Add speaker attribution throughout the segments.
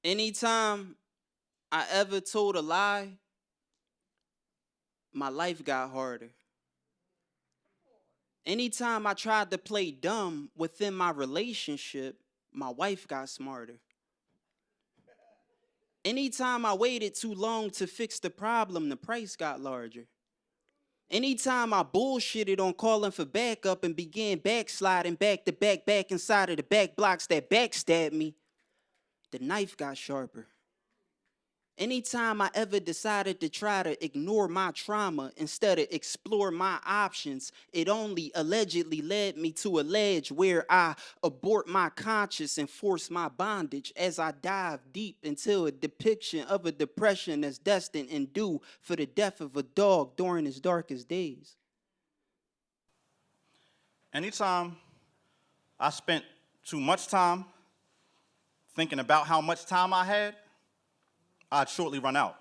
Speaker 1: Anytime I ever told a lie, my life got harder. Anytime I tried to play dumb within my relationship, my wife got smarter. Anytime I waited too long to fix the problem, the price got larger. Anytime I bullshitted on calling for backup and began backsliding back to back, back inside of the back blocks that backstabbed me, the knife got sharper. Anytime I ever decided to try to ignore my trauma instead of explore my options, it only allegedly led me to a ledge where I abort my conscience and force my bondage as I dive deep into a depiction of a depression that's destined and due for the death of a dog during his darkest days.
Speaker 2: Anytime I spent too much time thinking about how much time I had, I'd shortly run out.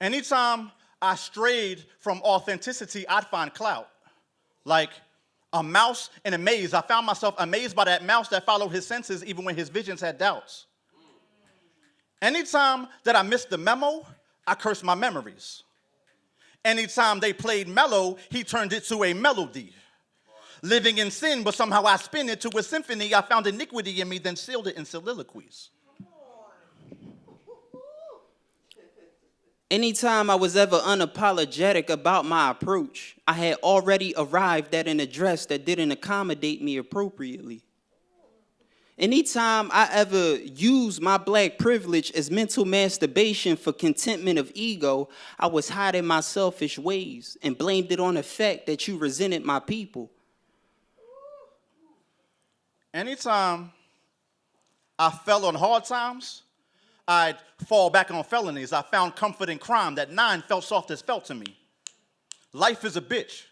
Speaker 2: Anytime I strayed from authenticity, I'd find clout. Like a mouse in a maze, I found myself amazed by that mouse that followed his senses even when his visions had doubts. Anytime that I missed the memo, I cursed my memories. Anytime they played Mello, he turned it to a melody. Living in sin, but somehow I spin it to a symphony. I found iniquity in me, then sealed it in soliloquies.
Speaker 1: Anytime I was ever unapologetic about my approach, I had already arrived at an address that didn't accommodate me appropriately. Anytime I ever used my black privilege as mental masturbation for contentment of ego, I was hiding my selfish ways and blamed it on the fact that you resented my people.
Speaker 2: Anytime I fell on hard times, I'd fall back on felonies. I found comfort in crime. That 9 felt soft as felt to me. Life is a bitch.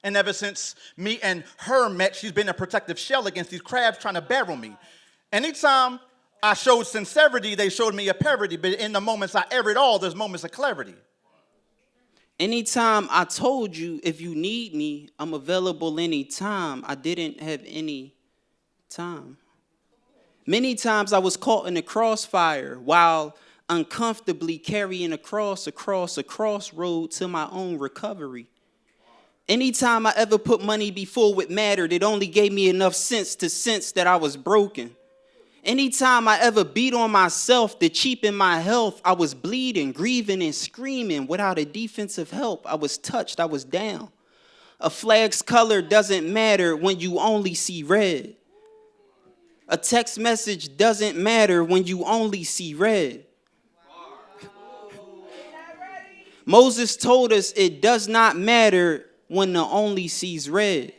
Speaker 2: And ever since me and her met, she's been a protective shell against these crabs trying to barrel me. Anytime I showed sincerity, they showed me a parody. But in the moments I air it all, there's moments of clarity.
Speaker 1: Anytime I told you if you need me, I'm available anytime, I didn't have any time. Many times I was caught in the crossfire while uncomfortably carrying a cross across a crossroad to my own recovery. Anytime I ever put money before what mattered, it only gave me enough sense to sense that I was broken. Anytime I ever beat on myself to cheapen my health, I was bleeding, grieving, and screaming without a defensive help. I was touched, I was down. A flag's color doesn't matter when you only see red. A text message doesn't matter when you only see red. Moses told us it does not matter when the only sees red.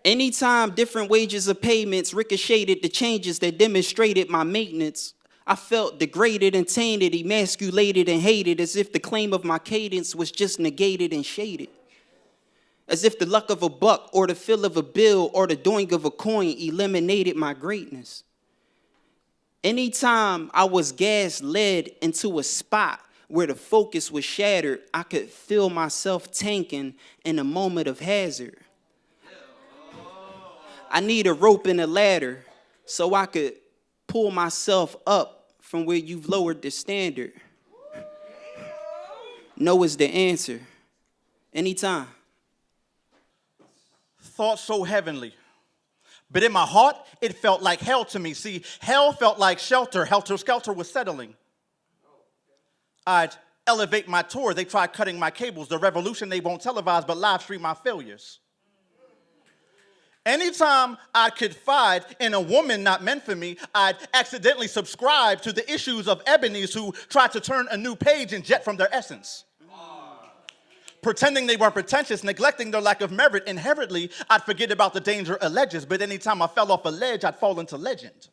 Speaker 1: Anytime different wages of payments ricocheted the changes that demonstrated my maintenance, I felt degraded and tainted, emasculated and hated, as if the claim of my cadence was just negated and shaded. As if the luck of a buck or the fill of a bill or the doing of a coin eliminated my greatness. Anytime I was gas-led into a spot where the focus was shattered, I could feel myself tanking in a moment of hazard. I need a rope and a ladder so I could pull myself up from where you've lowered the standard. No is the answer. Anytime.
Speaker 2: Thoughts so heavenly. But in my heart, it felt like hell to me. See, hell felt like shelter. Helter-skelter was settling. I'd elevate my tour. They tried cutting my cables. The revolution they won't televise, but live stream my failures. Anytime I confide in a woman not meant for me, I'd accidentally subscribe to the issues of ebonies who tried to turn a new page and jet from their essence. Pretending they weren't pretentious, neglecting their lack of merit. Inherently, I'd forget about the danger alleges, but anytime I fell off a ledge, I'd fall into legend.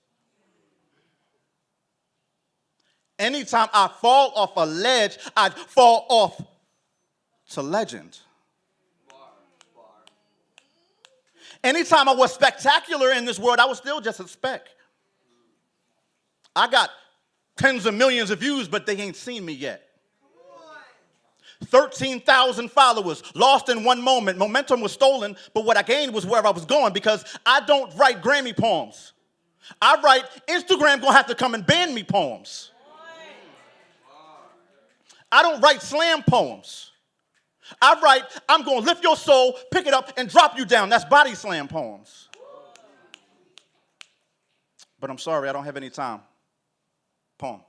Speaker 2: Anytime I fall off a ledge, I'd fall off to legend. Anytime I was spectacular in this world, I was still just a speck. I got tens of millions of views, but they ain't seen me yet. 13,000 followers, lost in one moment. Momentum was stolen, but what I gained was where I was going because I don't write Grammy poems. I write Instagram gonna have to come and ban me poems. I don't write slam poems. I write, I'm gonna lift your soul, pick it up, and drop you down. That's body slam poems. But I'm sorry, I don't have any time. Poem.